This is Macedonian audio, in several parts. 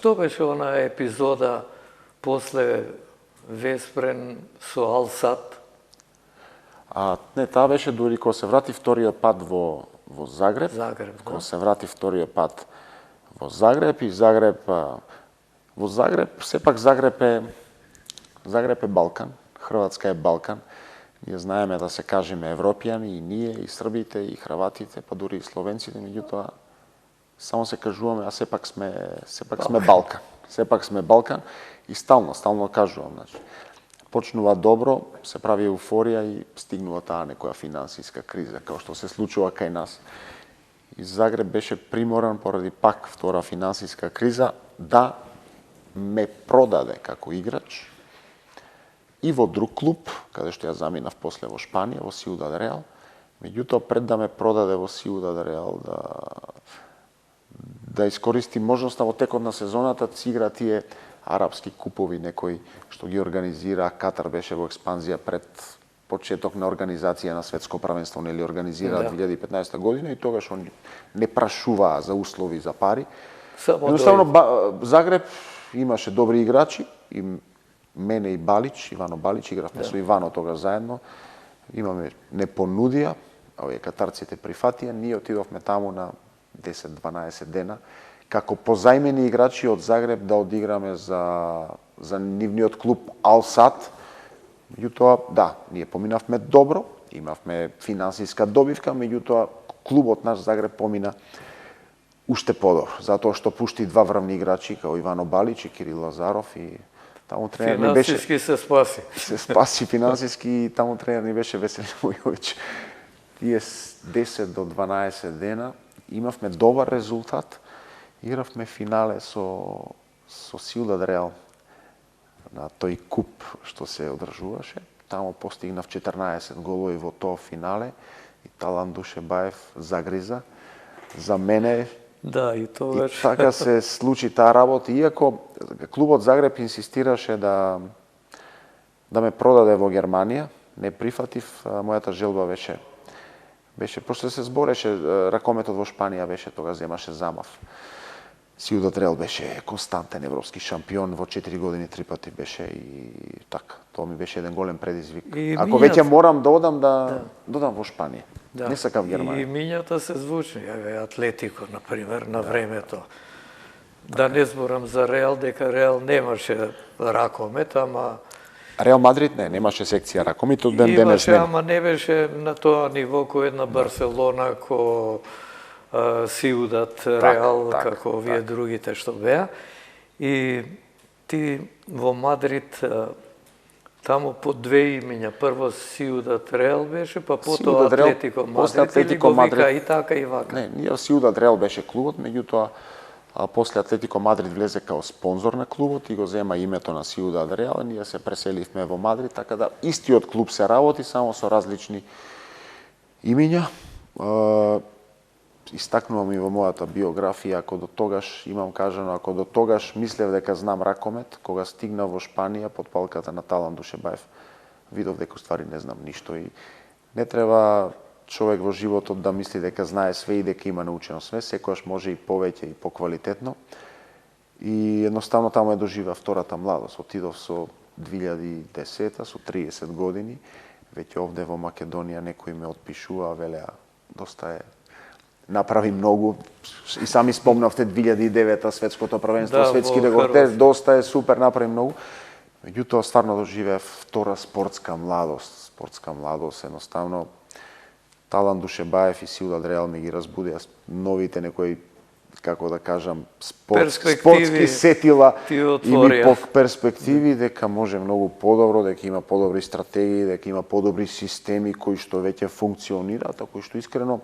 Што беше она епизода после Веспрен со Алсат? Не, таа беше дури кога се врати вториот пат во Загреб. Кога се врати вториот пат во Загреб и во Загреб, сепак Загреб е Балкан, Хрватска е Балкан. Ние знаеме да се кажеме европјани, и ние, и србите, и хрватите, па дури и словенците, меѓутоа само се кажуваме, а сепак сме Балкан. Сепак сме Балкан и стално кажувам, значи. Почнува добро, се прави еуфорија и стигнува таа некоја финансиска криза, како што се случува кај нас. И Загреб беше приморан поради пак втора финансиска криза да ме продаде како играч и во друг клуб, каде што ја заминав после во Шпанија, во Сиудад Реал. Меѓутоа, пред да ме продаде во Сиудад Реал, да искористи можноста во текот на сезоната, игра тие арапски купови некои што ги организира. Катар беше во експанзија пред почеток на организација на светско првенство, нели организира 2015 година, и тогаш они не прашуваа за услови за пари. Едноставно Загреб имаше добри играчи, и мене и Балич, Ивано Балич, игравме со Ивано тогаш заедно. Имаме не понудија, овие катарците прифатија, ние отидовме таму на 10-12 дена како позајмени играчи од Загреб да одиграме за нивниот клуб Алсат. Меѓутоа, ние поминавме добро, имавме финансиска добивка, меѓутоа клубот наш Загреб помина уште подобро, затоа што пушти два врвни играчи како Ивано Балич и Кирил Лазаров, и таму тренер ни беше... Финансиски се спаси. Се спаси финансиски, и таму тренер ни беше Веселин Војовиќ. Тие 10 до 12 дена имавме добар резултат. Игравме финале со Сиудад Реал на тој куп што се одржуваше. Таму постигнав 14 голови во тоа финале и Талан Душебаев загриза. За мене и тогаш. И така се случи таа работа, иако клубот Загреб инсистираше да ме продаде во Германија, не прифатив. Мојата желба беше пошто се збореше, ракометот во Шпанија беше, тога земаше замав. Сиудад Реал беше константен европски шампион, во 4 години 3 пати беше, и така. Тоа ми беше еден голем предизвик. Ако веќе морам да одам, да додам во Шпанија. Не сакам Германија. И имињата се звучни, Атлетико, например, на времето. Да не зборам за Реал, дека Реал немаше ракомет, ама... Реал Мадрид немаше секција ракомет, од ден денес имаше, ама не беше на тоа ниво кој една Барселона, кој Сиудат Реал, како овие другите што беа. И ти во Мадрид, таму по две имиња, прво Сиудат Реал беше, па потоа Атлетико Мадрид, или го вика и така и вака? Не, ние Сиудат Реал беше клубот, меѓутоа после Атлетико Мадрид влезе као спонзор на клубот и го зема името на Сиудад Реал, ние се преселивме во Мадрид, така да истиот клуб се работи, само со различни имиња. Истакнувам и во мојата биографија, ако до тогаш имам кажано, ако до тогаш мислев дека знам ракомет, кога стигнав во Шпанија под палката на Талан Душебаев, видов дека ствари не знам ништо, и не треба човек во животот да мисли дека знае све и дека има научено све, секогаш може и повеќе и поквалитетно. И едноставно таму доживеа втората младост. Отидов со 2010 со 30 години, веќе овде во Македонија некои ме отпишуваа, велеа доста направи многу, и сами спомнавте 2009 светското првенство, светски рекорд, доста е супер, направи многу. Меѓутоа стварно доживеав втора спортска младост. Спортска младост, едноставно Талан Душебаев и Сиудад Реал ми ги разбудија новите некои, како да кажам, спортски сетила и ми перспективи дека може многу подобро, дека има подобри стратегии, дека има подобри системи кои што веќе функционираат, а кои што искрено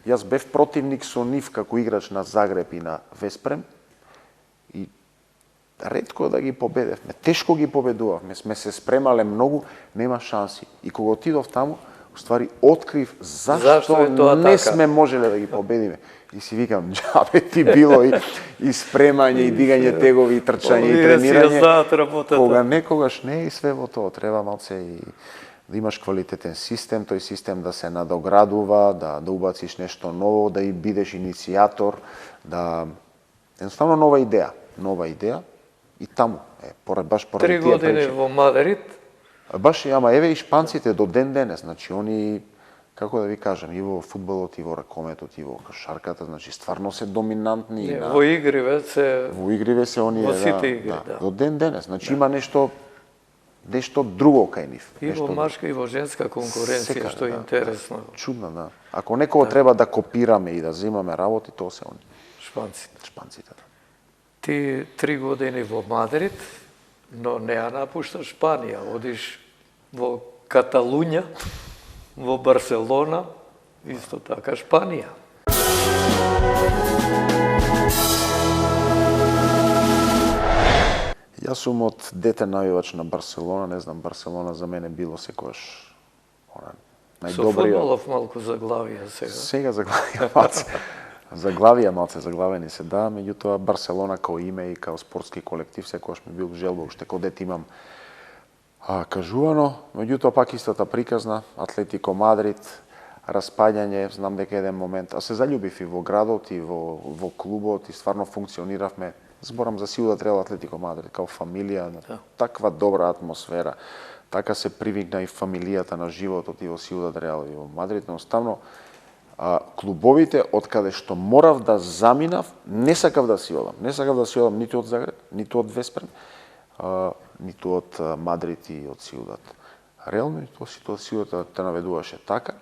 јас бев противник со нив како играч на Загреб и на Веспрем, и ретко да ги победевме. Тешко ги победувавме, сме се спремале многу, нема шанси. И кога отидов таму, уствари открив зашто не сме можеле да ги победиме. И си викам, џабе ти било и спремање, и дигање тегови, и трчање, и тренирање. Кога некогаш не е и све во тоа, треба малце и да имаш квалитетен систем, тој систем да се надоградува, да убациш нешто ново, да и бидеш иницијатор, да едноставно нова идеја. нова идеја и таму, баш поради 3 години во Мадрид. Баш, ама еве и шпанците до ден денес, значи они, како да ви кажам, и во фудбалот, и во ракометот, и во кошарката, значи стварно се доминантни. Во игриве се... Во игриве се оние, во сите игри, да. До ден денес, значи има нешто друго кај нив. И во машка и во женска конкуренција, што е интересно. Чудно, да. Ако некого треба да копираме и да земаме работи, тоа се они. Шпанците. Ти 3 години во Мадрид, но не ја напушташ Шпанија, одиш во Каталуња, во Барселона, исто така Шпанија. Јас сум од дете навивач на Барселона, не знам, Барселона за мене било секојаш најдобриот. Со фудбалов малку заглавија сега. Сега заглавија малце. Заглавени се, да, меѓутоа Барселона као име и као спортски колектив секогаш ми бил желба, уште кога дете имам кажувано, меѓутоа пак истата приказна, Атлетико Мадрид, распаѓање, знам дека еден момент, а се заљубив и во градот и во клубот и стварно функциониравме. Зборам за Сиудат Реал Атлетико Мадрид, као фамилија, таква добра атмосфера, така се привикна и фамилијата на животот и во Сиудат Реал и во Мадрид, едноставно клубовите од каде што морав да заминав, не сакав да си одам. Не сакав да си одам ниту од Загреб, ниту од Веспрем, ниту од Мадрид и од Сиудат. Реално тоа ситуацијата те наведуваше така.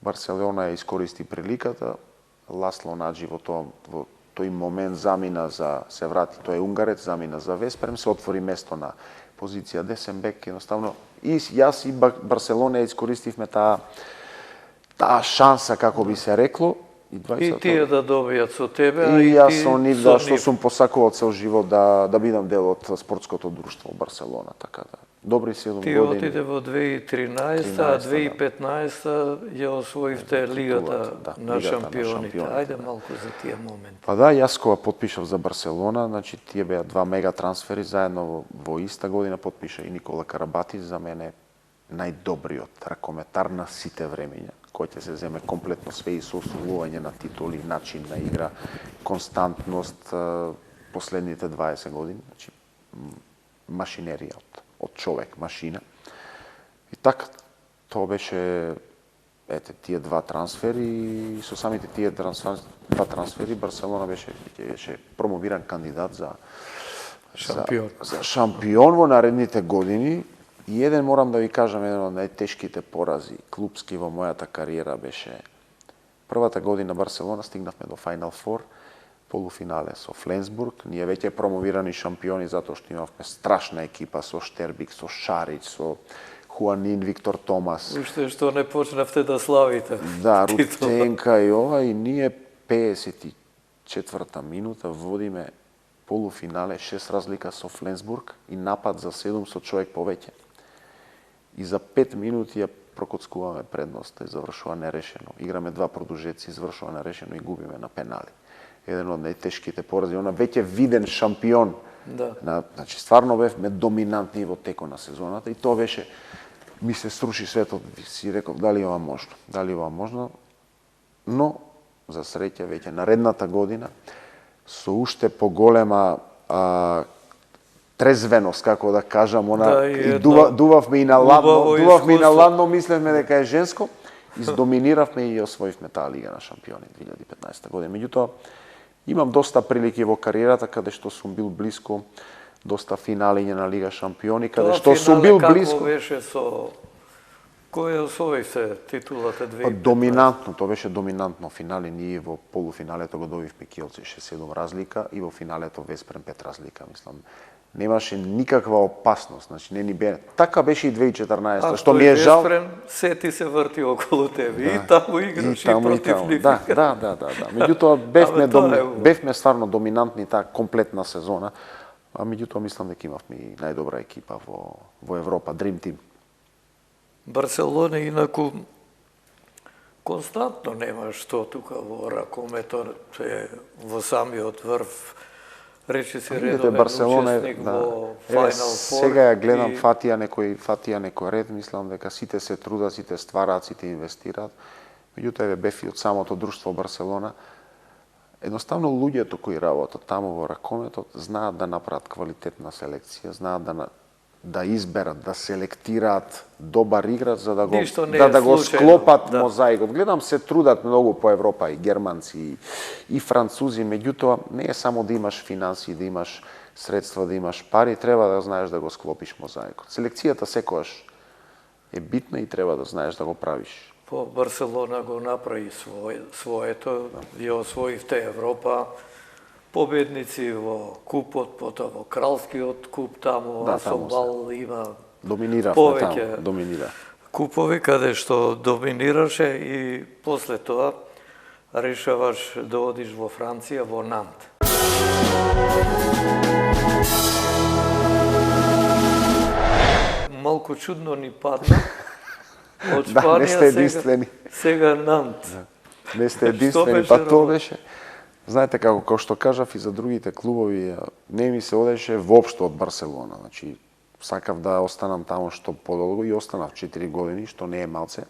Барселона ја искористи приликата, Ласло Наджи во тој момент замина за се врати, тој е унгарец, замина за Веспрем, се отвори место на позиција десен бек, едноставно и јас и Барселона ја искористивме таа шанса, како би се рекло. И тие да добијат со тебе, и јас со нив, што сум посакувал цел живот да бидам дел од спортското друштво во Барселона, така да. Добри 7 години. Ти отиде во 2013, а 2015 ја освоивте Лигата на шампионите. Ајде малку за тие моменти. Па да, јас кога потпишав за Барселона, значи тие беа 2 мега трансфери, заедно во иста година потпиша и Никола Карабатис, за мене најдобриот ракометар на сите времења, кој ќе се земе комплетно све и со освојување на титули, начин на игра, константност последните 20 години, значи машинерија од човек, машина. И така, тоа беше тие 2 трансфери и со самите тие 2 трансфери Барселона беше промовиран кандидат за шампион во наредните години. И еден, морам да ви кажам, еден од најтешките порази клубски во мојата кариера беше првата година Барселона, стигнавме до Final Four, полуфинале со Фленсбург. Ние веќе промовирани шампиони затоа што имавме страшна екипа со Штербик, со Шарич, со Хуанин, Виктор Томас. Уште што не почнавте да славите. Да, Рутенка и ова, и ние 54-та минута водиме полуфинале, 6 разлика со Фленсбург и напад за 7 со човек повеќе. И за 5 минути ја прокоцкуваме предноста и завршува нерешено. Играме 2 продужеци, завршува нерешено и губиме на пенали. Еден од најтешките порази, она веќе виден шампион. Да. Значи стварно бевме доминантни во текот на сезоната и тоа беше, ми се сруши светот, си реков дали ова можно, но за среќа веќе наредната година со уште поголема трезвеност, како да кажам, и дувавме и на ладно, мислевме дека е женско, издоминиравме и освоивме таа Лига на шампиони 2015 година. Меѓутоа, имам доста прилики во кариерата каде што сум бил блиско, доста финалиња на Лига шампиони, каде што сум бил блиско. Како беше со кој освоивте титулата 2015? Доминантно, тоа беше доминантно финали. Ние во полуфиналето го добивме Киелце 6-7 разлика и во финалето Веспрем 5 разлика, мислам. Немаше никаква опасност, значи не ни бе. Така беше и 2014, што ми е жал. Веспрем се ти се врти околу тебе и таму играш и против нив. Да. Меѓутоа бевме стварно доминантни таа комплетна сезона, а меѓутоа мислам дека имавме и најдобра екипа во Европа, Dream Team. Барселона инаку константно нема што тука во ракометот, во самиот врв. Рече си редовен учесник во Final Four. Сега ја гледам фатија некој ред, мислам дека сите се трудат, сите ствараат, сите инвестираат. Меѓутоа бев и од самото друштво Барселона. Едноставно луѓето кои работат таму во ракометот знаат да направат квалитетна селекција, знаат да изберат, да селектираат добар играч за да го склопат мозаикот. Гледам се трудат многу по Европа и германци и французи, меѓутоа не е само да имаш финанси, да имаш средства, да имаш пари, треба да знаеш да го склопиш мозаикот. Селекцијата секогаш е битна и треба да знаеш да го правиш. По Барселона го направи своето, ја освоивте Европа, победници во купот, потоа во кралскиот куп, таму Асобал има повеќе купови каде што доминираше и после тоа решаваш да одиш во Франција, во Нант. Малку чудно ни падна. Од Шпанија, не сте единствени. Сега Нант. Не сте единствени, па тоа беше. Знаете како што кажав и за другите клубови, не ми се одеше воопшто од Барселона. Значи, сакав да останам таму што подолго и останав 4 години, што не е малце.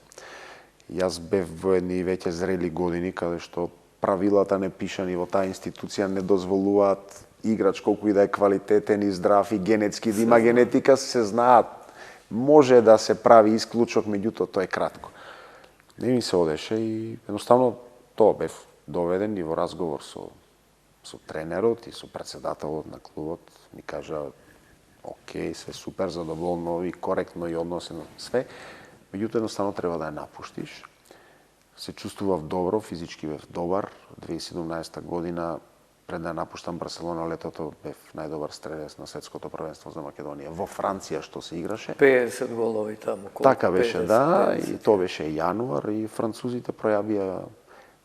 Јас бев во едни веќе зрели години, каде што правилата непишани во таа институција не дозволуваат играч колку и да е квалитетен и здрав и генетски, да има генетика, се знаат. Може да се прави исклучок, меѓутоа тоа е кратко. Не ми се одеше и едноставно тоа бев доведен и во разговор со тренерот и со претседателот на клубот. Ми кажа, окей, све супер, задоволно и коректно и односено све. Меѓутоа едноставно треба да ја напуштиш. Се чувствував добро, физички бев добар. 2017 година, пред да напуштам Барселона летото, бев најдобар стрелец на светското првенство за Македонија. Во Франција што се играше. 50 голови таму. Така беше, 50, да, 50. И тоа беше јануар и французите пројавија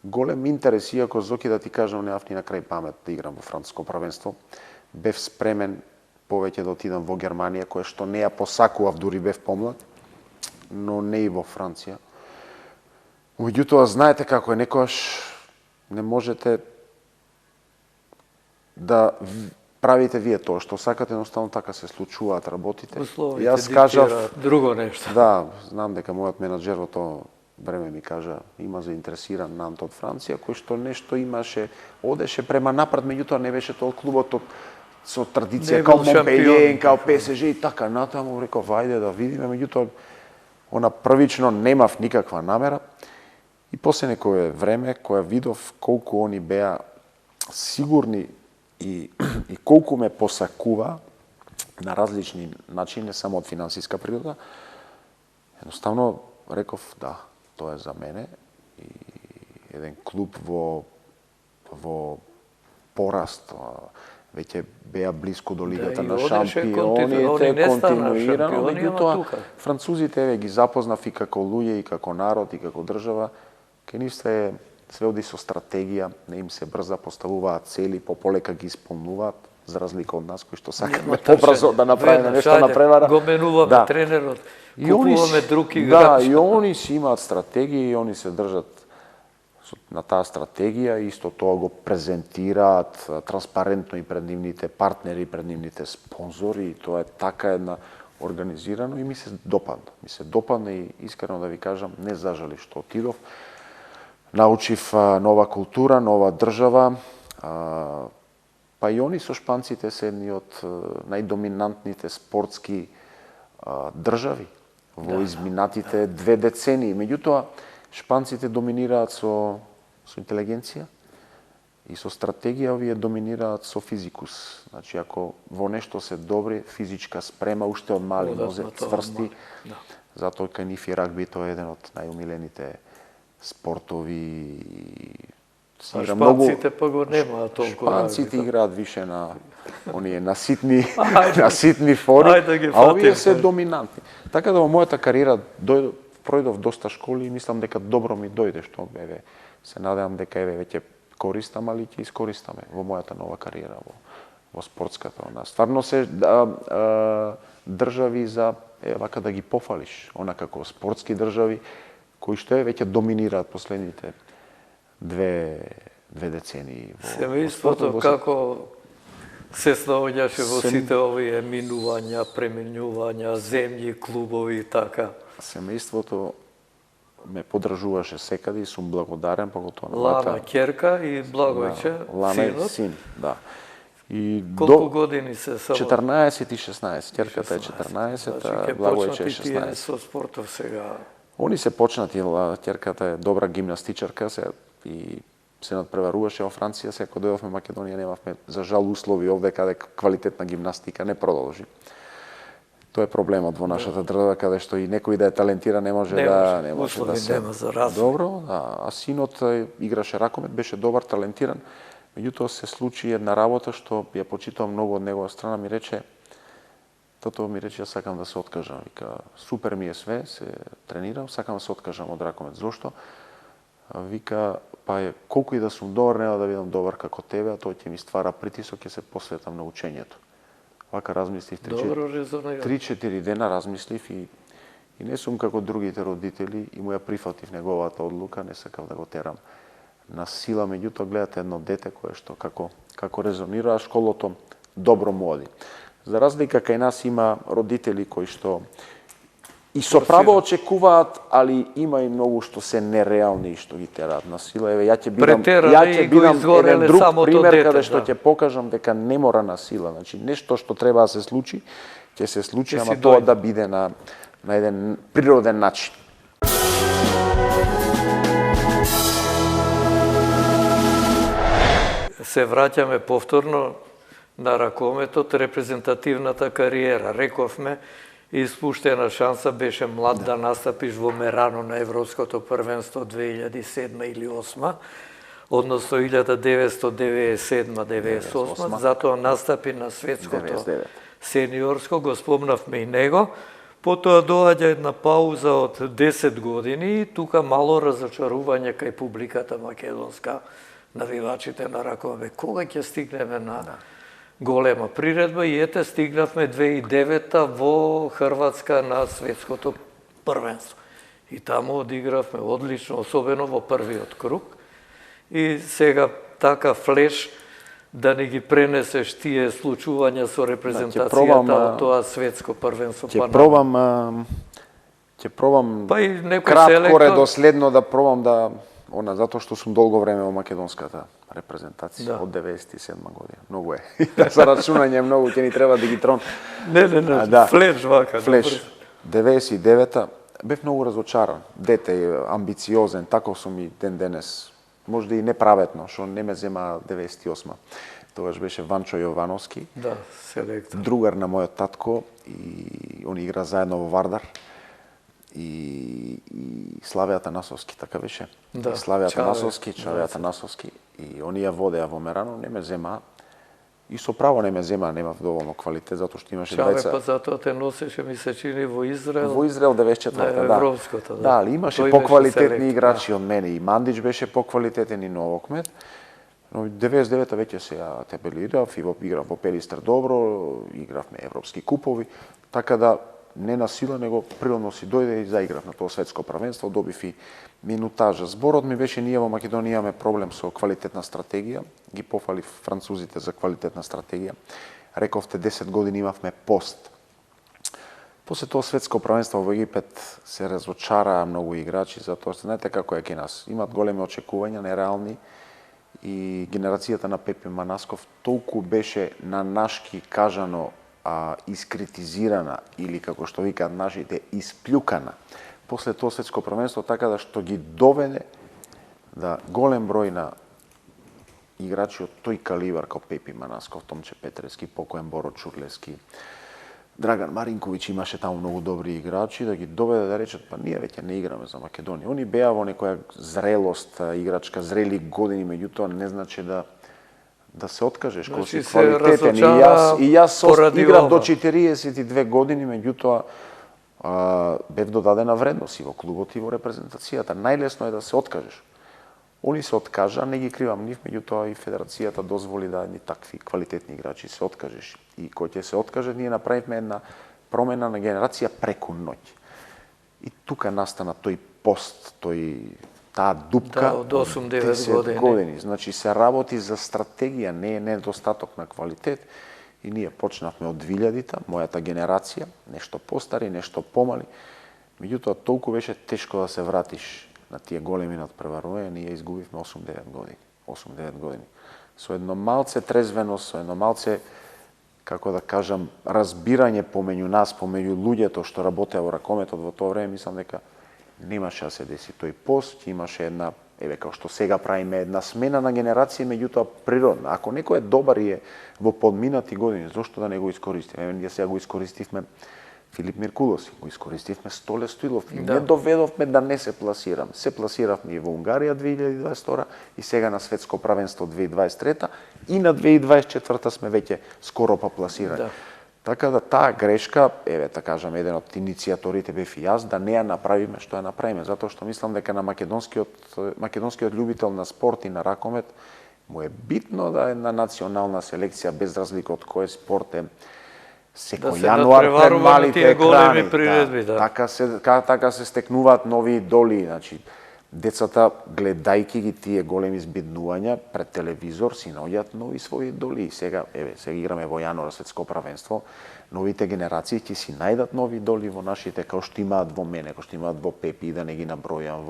голем интерес, иако Зоки да ти кажам, неав ни на крај памет да играм во француско првенство. Бев спремен повеќе да отидам во Германија, која што не ја посакував, дури бев помлад, но не и во Франција. Меѓутоа, знаете како е, некојаш не можете да правите вие тоа што сакате, едноставно така се случуваат работите. Условите диктираат друго нешто. Да, знам дека мојот менаџер во тоа време ми кажа, има заинтересиран Нант од Франција, кој што нешто имаше, одеше према напред, меѓутоа не беше тоа клубот со традиција као Монпелиер, као ПСЖ и така натаму, реков, ајде да видиме, меѓутоа она првично немав никаква намера. И после некое време, која видов колку они беа сигурни и колку ме посакува на различни начини, не само од финансиска природа, едноставно реков, да, тоа е за мене. И еден клуб во пораст, веќе беа близко до Лигата на шампионите, континуирано, меѓутоа французите еве ги запознав и како луѓе, и како народ, и како држава, кај нив се оди со стратегија, не им се брза, поставуваат цели, пополека ги исполнуваат, за разлика од нас кои што сакаме побрзо да направиме нешто на превара. Го менуваме тренерот, купуваме друг играч. Да, и они си имаат стратегија и они се држат на таа стратегија, исто тоа го презентираат транспарентно и пред нивните партнери, пред нивните спонзори, и тоа е така една организирано и ми се допадна. Ми се допадна и искрено да ви кажам, не зажалив што отидов. Научив нова култура, нова држава, па и они со шпанците се едни од најдоминантните спортски држави во изминатите 2 децении. Меѓутоа, шпанците доминираат со интелигенција и со стратегија, овие доминираат со физикус. Значи, ако во нешто се добри, физичка спрема, уште од мали нозе, цврсти, затоа кај нив и рагбито е еден од најумилените спортови. Шпанците па го немаат толку. Шпанците играат више на оние на ситни фори, а овие се доминантни. Така да во мојата кариера пројдов доста школи и мислам дека добро ми дојде, што се надевам дека веќе користам, али ќе искористаме во мојата нова кариера во спортската. Стварно се држави за вака да ги пофалиш, она како спортски држави кои што веќе доминираат последните две децении. Семејството како се снаоѓаше во сите овие минувања, пременувања, земји, клубови и така? Семејството ме поддржуваше секаде и сум благодарен, поготоа на Лана ќерка и Благојче, Лана синот. син, да. И Колку години се само? 14 и 16. Ќерката е 14, а Благојче е 16. Тие со спортов сега. Они се почнати, ќерката е добра гимнастичарка и се надпреваруваше во Франција, сега кога дојдовме во Македонија немавме за жал услови овде каде квалитетна гимнастика не продолжи. Тоа е проблемот во нашата држава каде што и некој да е талентиран не може да се. Нема за развој. Добро, а синот играше ракомет, беше добар, талентиран. Меѓутоа се случи една работа што ја почитувам многу од негова страна, ми рече јас сакам да се откажам. Вика, супер ми е све, се тренирам, сакам да се откажам од ракомет. Зошто? Вика, колку и да сум добар, нема да бидам добар како тебе, а тој ќе ми ствара притисок, ќе се посветам на учењето. Вака размислив 3-4 дена размислив и не сум како другите родители и му ја прифатив неговата одлука, не сакав да го терам на сила, меѓутоа гледате едно дете кое што како резонира, школото добро му оди. За разлика кај нас има родители кои што и со право очекуваат, али има и многу што се нереални и што ги тераат на сила. Еве ја ќе бидам еден друг пример каде што ќе покажам дека не мора на сила. Значи нешто што треба да се случи, ќе се случи, ама тоа да биде на еден природен начин. Се враќаме повторно на ракометот, репрезентативната кариера. Рековме, испуштена шанса беше млад да настапиш во Мерано на Европското првенство 2007 или 2008, односно 1997-98, затоа настапи на светското сениорско, го спомнавме и него. Потоа доаѓа една пауза од 10 години и тука мало разочарување кај публиката македонска, навивачите на ракомет. Кога ќе стигнеме на голема приредба и ете стигнавме 2009 во Хрватска на светското првенство. И таму одигравме одлично, особено во првиот круг. И сега така флеш да не ги пренесеш тие случувања со репрезентацијата од тоа светско првенство. Ќе пробам кратко редоследно да пробам да затоа што сум долго време во македонската репрезентација од 97 година. Многу е. За рачунање многу ќе ни треба дигитрон. Не, флеш вака. Флеш. 99-та бев многу разочаран. Дете амбициозен, таков сум и ден денес. Можда и неправедно, што не ме зема 98-ма. Тогаш беше Ванчо Јовановски. Да, селектор. Другар на мојот татко и он игра заедно во Вардар. И Славе Атанасовски, така беше. Да, Славе Атанасовски, Чаве Атанасовски. И они ја водеа во Мерано, не ме зема. И со право не ме зема, немав доволно квалитет, затоа што имаше двајца. Чаве, па затоа те носеше, ми се чини, во Израел. Во Израел 94-та, да. Европското, да. Али имаше поквалитетни играчи од мене. И Мандич беше поквалитетен и Новокмет. Но 99-та веќе се ја тебелирав и играв во Пелистер добро, игравме европски купови, така да не на сила, него природно си дојде и заиграв на тоа светско првенство, добив и минутажа. Зборот ми беше, ние во Македонија имаме проблем со квалитетна стратегија, ги пофали французите за квалитетна стратегија. Рековте 10 години имавме пост. После тоа светско првенство во Египет се разочараа многу играчи, затоа знаете како е кај нас. Имат големи очекувања, нереални, и генерацијата на Пепи Манасков толку беше на нашки кажано искритизирана или како што викаат нашите испљукана после тоа светско првенство, така да што ги доведе да голем број на играчи од тој калибар како Пепи Манасков, Томче Петрески, покоен Боро Чурлески, Драган Маринковиќ, имаше таму многу добри играчи, да ги доведе да речат, па ние веќе не играме за Македонија. Они беа во некоја зрелост играчка, зрели години, меѓутоа не значи да се откажеш, кога си квалитетен. И јас играв до 42 години, меѓутоа бев додадена вредност и во клубот и во репрезентацијата. Најлесно е да се откажеш. Они се откажа, не ги кривам нив, меѓутоа и федерацијата дозволи да едни такви квалитетни играчи се откажеш. И кој ќе се откаже, ние направивме една промена на генерација преку ноќ. И тука настана тој пост, таа дупка од 8-9 години. Значи се работи за стратегија, не е недостаток на квалитет. И ние почнавме од 2000-та, мојата генерација, нешто постари, нешто помали. Меѓутоа, толку беше тешко да се вратиш на тие големи надпреварувања, ние изгубивме 8-9 години. 8-9 години. Со едно малце трезвеност, со едно малце, како да кажам, разбирање помеѓу нас, помеѓу луѓето што работеа во ракометот во тоа време, мислам дека немаше да се деси тој пост, имаше една, еве како што сега правиме, една смена на генерации, меѓутоа природна. Ако некој е добар и е во подминати години, зошто да не го искористиме? Ние сега го искористивме Филип Миркулос, го искористивме Столе Стоилов и не доведовме да не се пласираме. Се пласиравме и во Унгарија 2022 и сега на светско правенство 2023 и на 2024 сме веќе скоро па пласирани. Да. Така да таа грешка, еве да кажам, еден од иницијаторите бев и јас, да не ја направиме што ја направиме, затоа што мислам дека на македонскиот љубител на спорт и на ракомет му е битно да една национална селекција без разлика од кој спорт е секој јануар пред малите екрани, така се стекнуваат нови идоли, значи децата гледајќи ги тие големи збиднувања пред телевизор си наоѓаат нови своји идоли. Сега играме во јануар светско правенство, новите генерации ќе си најдат нови идоли во нашите, како што имаат во мене, како што имаат во Пепи, да не ги набројам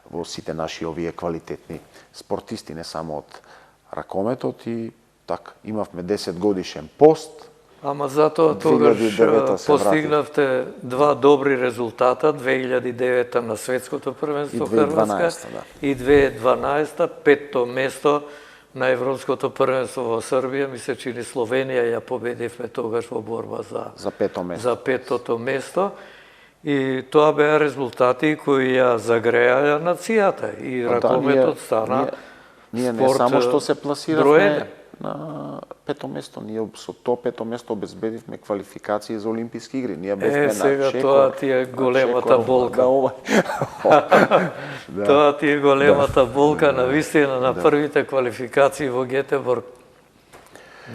во сите наши овие квалитетни спортисти, не само од ракометот и така. Имавме 10 годишен пост. Ама затоа тогаш постигнавте два добри резултата, 2009 на светското првенство Хрватска и 2012 петто место на европското првенство во Србија. Ми се чини Словенија ја победивме тогаш во борба за петтото место. И тоа беа резултати кои ја загреја нацијата и ракометот стана ние не само што се пласиравме на пето место, ние со тоа пето место обезбедивме квалификации за Олимписки игри. Ние бевме на сега тоа ти е големата болка. Тоа ти е големата болка на вистина на првите квалификации во Гетеборг.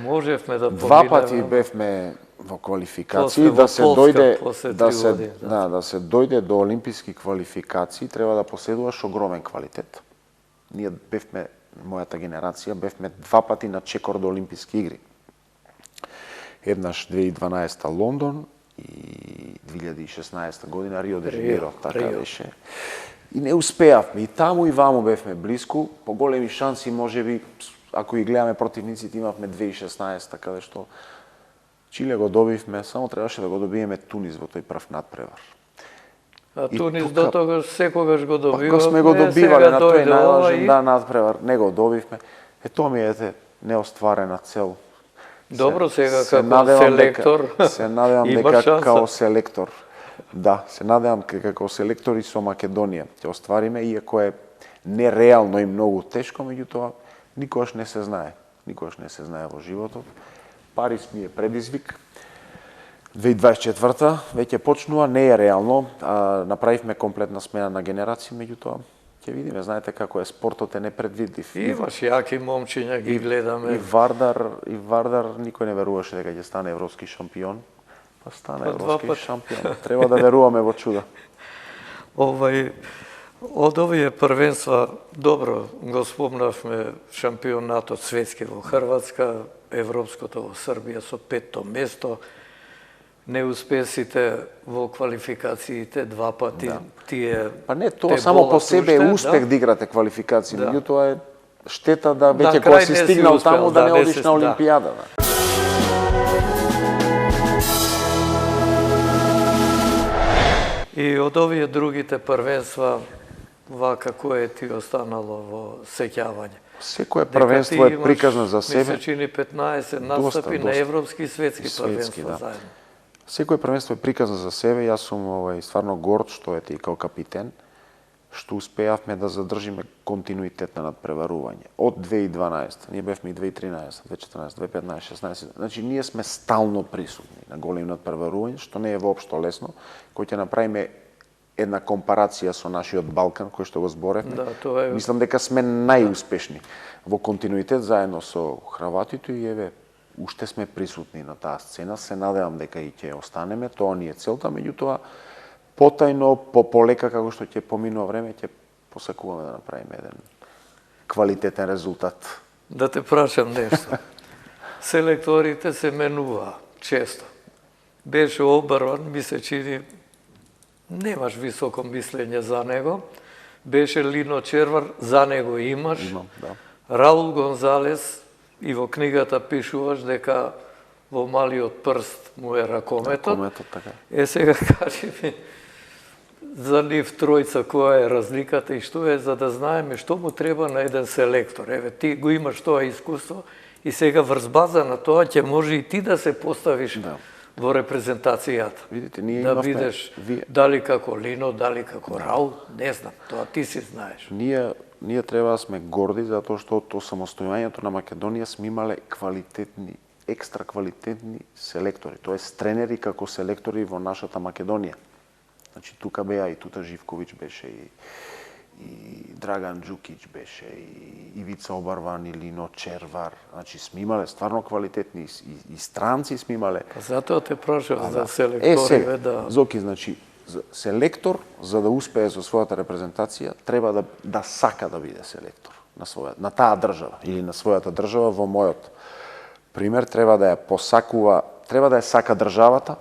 Можевме да победиме. Два пати бевме во квалификации, да се дојде до олимписки квалификации, треба да поседуваш огромен квалитет. Ние бевме, мојата генерација, бевме два пати на чекор до Олимписки игри. Еднаш 2012 Лондон и 2016 година Рио де Жанеиро, така беше. И не успеавме, и таму и ваму бевме близко, по големи шанси можеби, ако ги гледаме противниците, имавме 2016, каде што Чиле го добивме, само требаше да го добиеме Тунис во тој прв надпревар. А Тунис до тогаш секогаш го добиваме. Кога сме го добивале на тој најважен надпревар, не го добивме. Тоа ми е неостварена цел. Добро, сега како селектор се надевам дека како селектор. Да, се надевам како селектор и со Македонија ќе оствариме, иако е нереално и многу тешко, меѓутоа никогаш не се знае. Никогаш не се знае во животот. Париз ми е предизвик. 2024 веќе почнува, не е реално. Направивме комплетна смена на генерации, меѓутоа ќе видиме, знаете како е, спортот е непредвидив. Имаш јаки момчиња, ги гледаме. И Вардар никој не веруваше дека ќе стане европски шампион. Па стана европски шампион. Треба да веруваме во чуда. Од овие првенства, добро, го спомнавме шампионатот светски во Хрватска, европското во Србија со петто место, неуспесите во квалификациите два пати, тие... Па не, тоа само по себе е успех да играте квалификации, меѓутоа е штета да веќе кога си стигнал таму да не одиш на Олимпијада. И од овие другите првенства, вака кое ти останало во сеќавање? Секое првенство е приказно за себе. Ми се чини 15 настапи на европски и светски првенства заедно. Секое првенство е приказно за себе. Јас сум стварно горд што ете и као капитен, што успеавме да задржиме континуитет на надпреварување. Од 2012, ние бевме и 2013, 2014, 2015, 2016. Значи, ние сме стално присутни на големи надпреварување, што не е воопшто лесно, кој ќе направиме една компарација со нашиот Балкан, кој што го зборевме. Мислам дека сме најуспешни во континуитет заедно со хрватите и еве, уште сме присутни на таа сцена. Се надевам дека и ќе останеме, тоа ни е целта, меѓутоа потајно, полека како што ќе поминува време, ќе посакуваме да направиме еден квалитетен резултат. Да те прашам нешто. Селекторите се менуваа често. Беше обрван, ми се чини немаш високо мислење за него. Беше Лино Червар, за него имаш. Имам, да. Раул Гонзалес, и во книгата пишуваш дека во малиот прст му е ракометот. Ракометот, така. Сега кажи ми за нив тројца која е разликата и што е, за да знаеме што му треба на еден селектор. Еве, ти го имаш тоа искуство и сега врз база на тоа ќе може и ти да се поставиш во репрезентацијата. Видите, ние да имавме... видиш дали како Лино, дали како Раул, не знам, тоа ти си знаеш. Ние треба да сме горди затоа што од самостојањето на Македонија сме имале квалитетни, екстра квалитетни селектори, тоест тренери како селектори во нашата Македонија. Значи тука беа и Тута Живковиќ беше и Драган Џукиќ беше и Ивица Обарван и Лино Червар. Значи сме имале стварно квалитетни и странци сме имале. Па затоа те прашав за селектори, Зоки, значи селектор за да успее со својата репрезентација треба да сака да биде селектор на таа држава или на својата држава. Во мојот пример треба да ја посакува, треба да ја сака државата,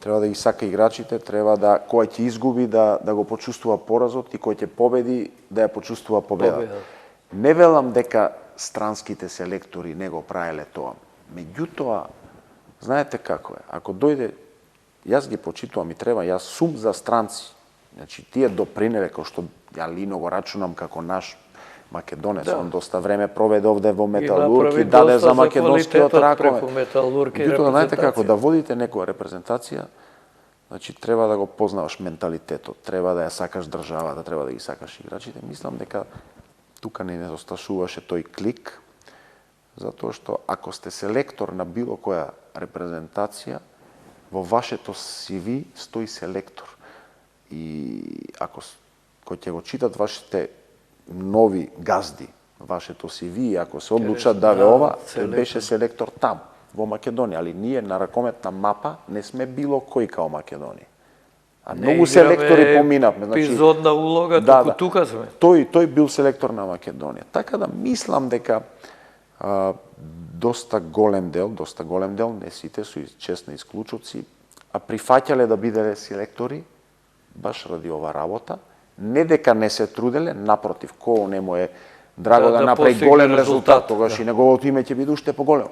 треба да ги сака играчите, треба да кој ќе изгуби да го почувствува поразот и кој ќе победи да ја почувствува победата. Не велам дека странските селектори не го правеле тоа. Меѓутоа, знаете како е, ако дојде, јас ги почитувам и треба, јас сум за странци. Значи, тие допринеле, кој што ја Лино го рачунам како наш македонец, он доста време проведе овде во Металург и даде за македонскиот ракомет. Меѓутоа, знаете како, да водите некоја репрезентација, значи треба да го познаваш менталитетот, треба да ја сакаш државата, треба да ги сакаш играчите. Мислам дека тука не недосташуваше тој клик, затоа што ако сте селектор на било која репрезентација, во вашето CV стои селектор. И ако кој ќе го читат вашите нови газди, вашето CV, ако се одлучат да ве ова, тој беше селектор там, во Македонија, али ние на ракометна мапа не сме било кој као Македонија. А многу селектори поминавме, значи епизодна улога, тука сме. Тој бил селектор на Македонија. Така да мислам дека доста голем дел, не сите, со честни исклучоци, а прифаќале да биделе селектори баш ради ова работа, не дека не се труделе, напротив, кој не му е драго да направи голем резултат, тогаш и неговото име ќе биде уште поголемо.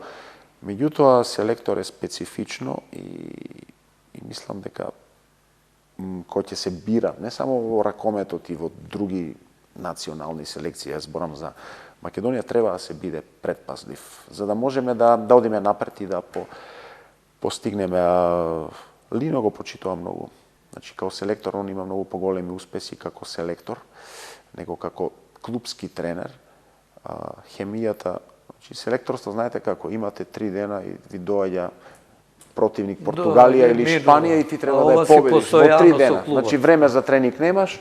Меѓутоа, селектор е специфично и мислам дека кој ќе се бира, не само во ракометот и во други национални селекции, јас зборам за Македонија, треба да се биде предпазлив, за да можеме да одиме напред и да постигнеме. Лино го почитува многу. Значи, као селектор, он има многу поголеми успеси како селектор, него како клубски тренер. Хемијата, значи, селекторство, знаете како, имате 3 дена и ви доаѓа противник Португалија или Шпанија и ти треба да ја победиш во 3 дена. Значи, време за тренинг немаш,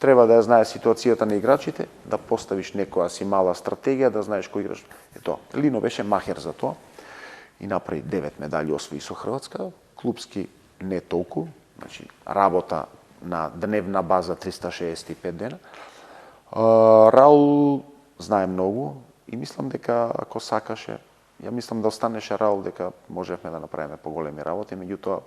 треба да ја знаеш ситуацијата на играчите, да поставиш некоја си мала стратегија, да знаеш кој играш. Ето, Лино беше махер за тоа и направи 9 медали освои со Хрватска, клубски не толку, значи работа на дневна база 365 дена. Раул знае многу и мислам дека ако сакаше, ја мислам да останеше Раул дека можевме да направиме поголеми работи, меѓутоа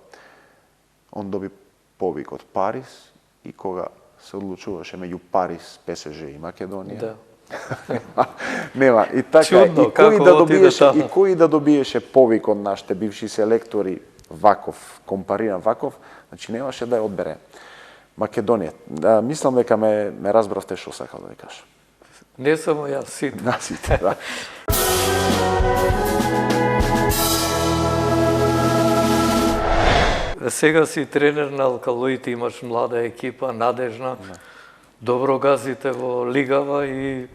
он доби повик од Париз и кога се одлучуваше меѓу Париз, ПСЖ и Македонија. Да. Нема, и така, чудно, и кој да добиеше повик од нашите бивши селектори, ваков, компариран ваков, значи немаше да ја одбере Македонија. Да, мислам дека ме разбравте што сакал да ви кажам. Не само јас, сите. Да, сите, да. Сега си тренер на Алкалоите, имаш млада екипа, надежна, добро газите во лигава и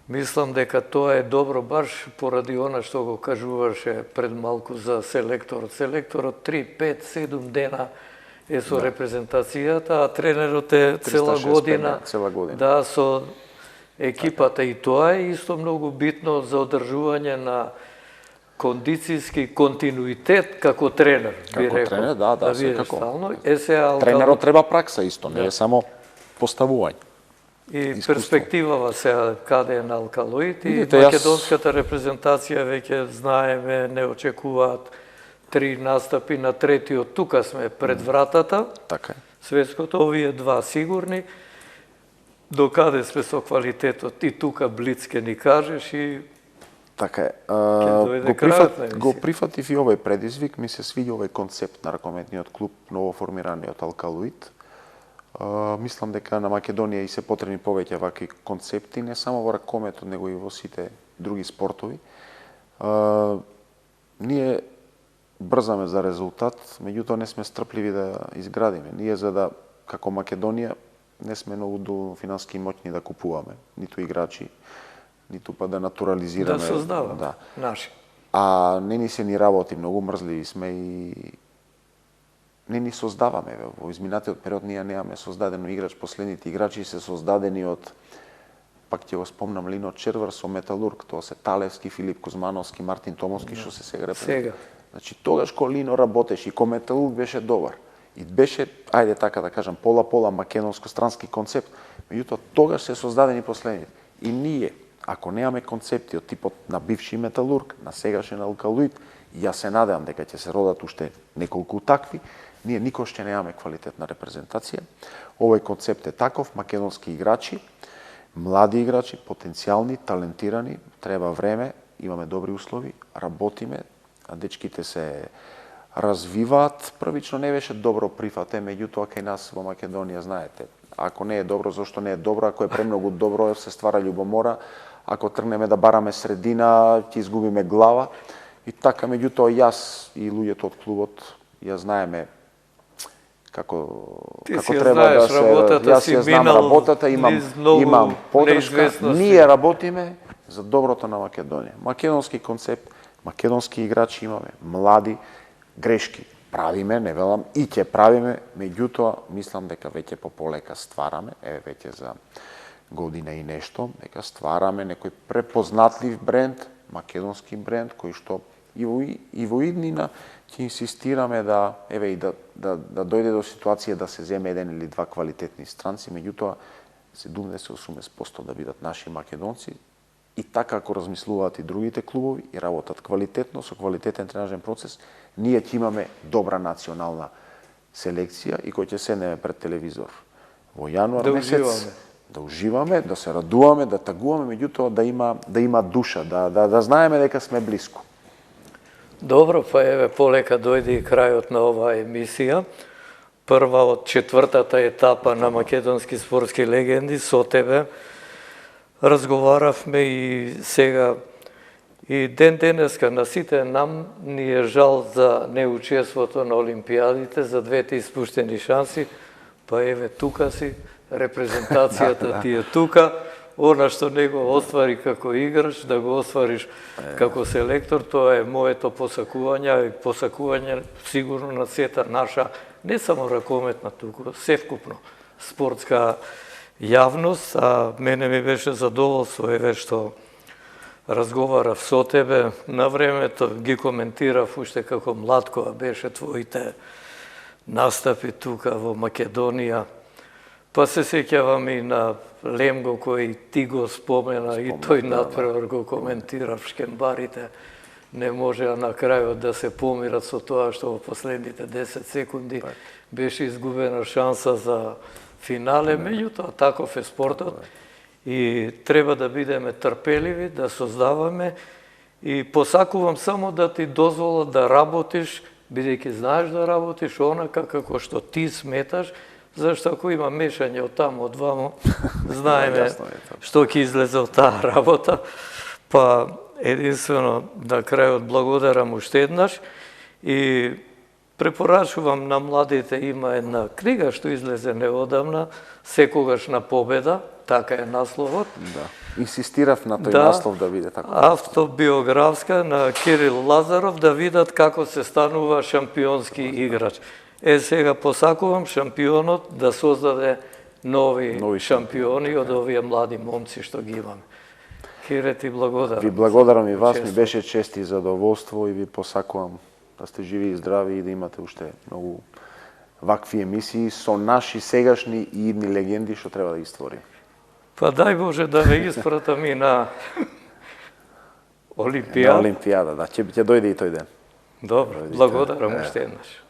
мислам дека тоа е добро баш поради она што го кажуваше пред малку за селекторот. Селекторот 3, 5, 7 дена е со репрезентацијата, а тренерот е цела година. Да, со екипата и тоа е исто многу битно за одржување на кондицијски континуитет како тренер, би рекол. Тренер, да, секако. Тренерот треба пракса исто, не е само поставување. И перспективава сега каде е на Алкалоите и македонската репрезентација веќе знаеме, не очекуваат 3 настапи на третиот, тука сме пред вратата. Така е. светското, овие два сигурни, докаде сме со квалитетот, и тука блиц ке ни кажеш и така е. Го го прифатив и овој предизвик, ми се свиѓа овој концепт на ракометниот клуб, ново формираниот Алкалоид. Мислам дека на Македонија и се потребни повеќе вакви концепти, не само во ракометот, него и во сите други спортови. Ние брзаме за резултат, меѓутоа не сме стрпливи да изградиме. Ние за да, како Македонија, не сме многу финански моќни да купуваме, ниту играчи, ниту па да натурализираме. Да создаваме, наши. А не ни се ни работи, многу мрзливи сме и не ни создаваме. Во изминатиот период ние немаме создадено играч, последните играчи се создадени од, пак ќе го спомнам, Лино Червар со Металург, тоа се Талевски, Филип Кузмановски, Мартин Томовски, што се сега Сега. Значи, тогаш кога Лино работеше и кога Металург беше добар, и беше, ајде така да кажам, пола-пола македонско-странски концепт, меѓутоа тогаш се создадени последните. И ние, ако немаме концепти од типот на бивши Металург, на сегашен Алкалоид, јас се надевам дека ќе се родат уште неколку такви, ние никош ќе немаме квалитетна репрезентација. Овој концепт е таков, македонски играчи, млади играчи, потенцијални, талентирани, треба време, имаме добри услови, работиме, а дечките се развиваат. Првично не беше добро прифатен, меѓутоа кај нас во Македонија, знаете, ако не е добро, зашто не е добро, ако е премногу добро, се ствара љубомора, ако тргнеме да бараме средина, ќе изгубиме глава. И така, меѓутоа, јас и луѓето од клубот, ја знаеме како треба да се... Јас ја знам работата, имам подршка. Ние работиме за доброто на Македонија. Македонски концепт, македонски играчи имаме, млади, грешки правиме, не велам, и ќе правиме, меѓутоа, мислам дека веќе пополека ствараме, веќе за година и нешто, дека ствараме некој препознатлив бренд, македонски бренд, кој што и во иднина ќе инсистираме да дојде до ситуација да се земе еден или два квалитетни странци, меѓутоа 70-80% да бидат наши македонци, и така ако размислуваат и другите клубови и работат квалитетно, со квалитетен тренажен процес, ние ќе имаме добра национална селекција и кој ќе седнеме пред телевизор во јануар месец, да уживаме, да се радуваме, да тагуваме, меѓутоа да има душа, да знаеме дека сме блиску. Добро, па еве полека дојде и крајот на оваа емисија. Прва од четвртата етапа на Македонски спортски легенди со тебе. Разговаравме и сега и ден денеска на сите нам ни е жал за неучеството на Олимпиадите, за двете испуштени шанси, па еве тука си, репрезентацијата ти е тука, она што не го оствари како играч, да го оствариш како селектор, тоа е моето посакување, и посакување сигурно на сета наша, не само ракометна туку, севкупно спортска јавност, а мене ми беше задоволство еве што разговарав со тебе на времето, ги коментирав уште како млад кога беше твоите настапи тука во Македонија. Па се сеќавам и на Лемго кој ти го спомена и тој надпревар го коментира шкембарите. Не можеа на крајот да се помират со тоа што во последните 10 секунди беше изгубена шанса за финале, меѓутоа таков е спортот и треба да бидеме трпеливи, да создаваме и посакувам само да ти дозволат да работиш, бидејќи знаеш да работиш онака како што ти сметаш, зашто ако има мешање од таму, од вамо, знаеме што ќе излезе од таа работа. Па единствено на крајот благодарам уште еднаш и препорачувам на младите, има една книга што излезе неодамна, Секогаш на победа, така е насловот. Да. Инсистирав на тој наслов да биде така. Автобиографска на Кирил Лазаров, да видат како се станува шампионски играч. Сега посакувам шампионот да создаде нови шампиони од овие млади момци што ги имаме. Кире, ти благодарам. Ви благодарам и вас, ми беше чест и задоволство и ви посакувам да сте живи и здрави и да имате уште многу вакви емисии со наши сегашни и идни легенди што треба да ги створим. Па дај Боже да ве испратам и на Олимпијада. На Олимпијада, да, ќе дојде и тој ден. Добро, благодарам уште еднаш.